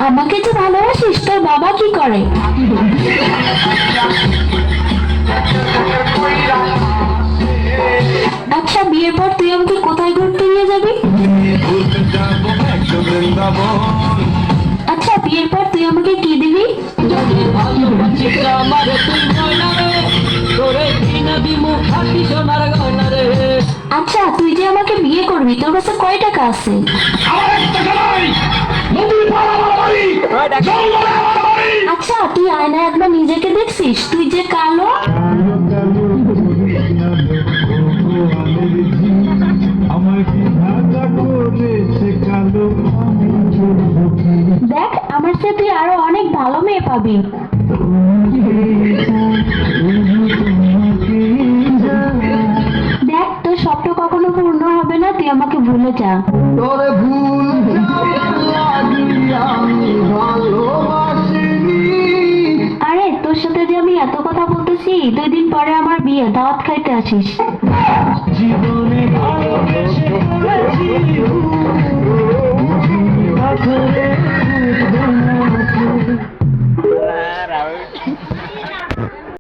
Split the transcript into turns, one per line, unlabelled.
আমাকে যে ভালোবাসিস তোর বাবা কি করে? আচ্ছা বিয়ের পর তুই আমাকে কোথায় ঘুরতে নিয়ে যাবি? আচ্ছা বিয়ের পর তুই আমাকে কি দিবি? আচ্ছা তুই যে আমাকে বিয়ে করবি তোর কাছে কয় টাকা আছে? আচ্ছা তুই আয়নায় একবার নিজেকে দেখছিস? তুই যে কালো। দেখ আমার সাথে তুই আরো অনেক ভালো মেয়ে পাবি। দেখ তোর স্বপ্ন কখনো পূর্ণ হবে না, তুই আমাকে ভুলে যা। আরে তোর সাথে যে আমি এত কথা বলতেছি, 2 দিন পরে আমার বিয়ে, দাওয়াত খাইতে আসিস। জীবনে ভালোবেসে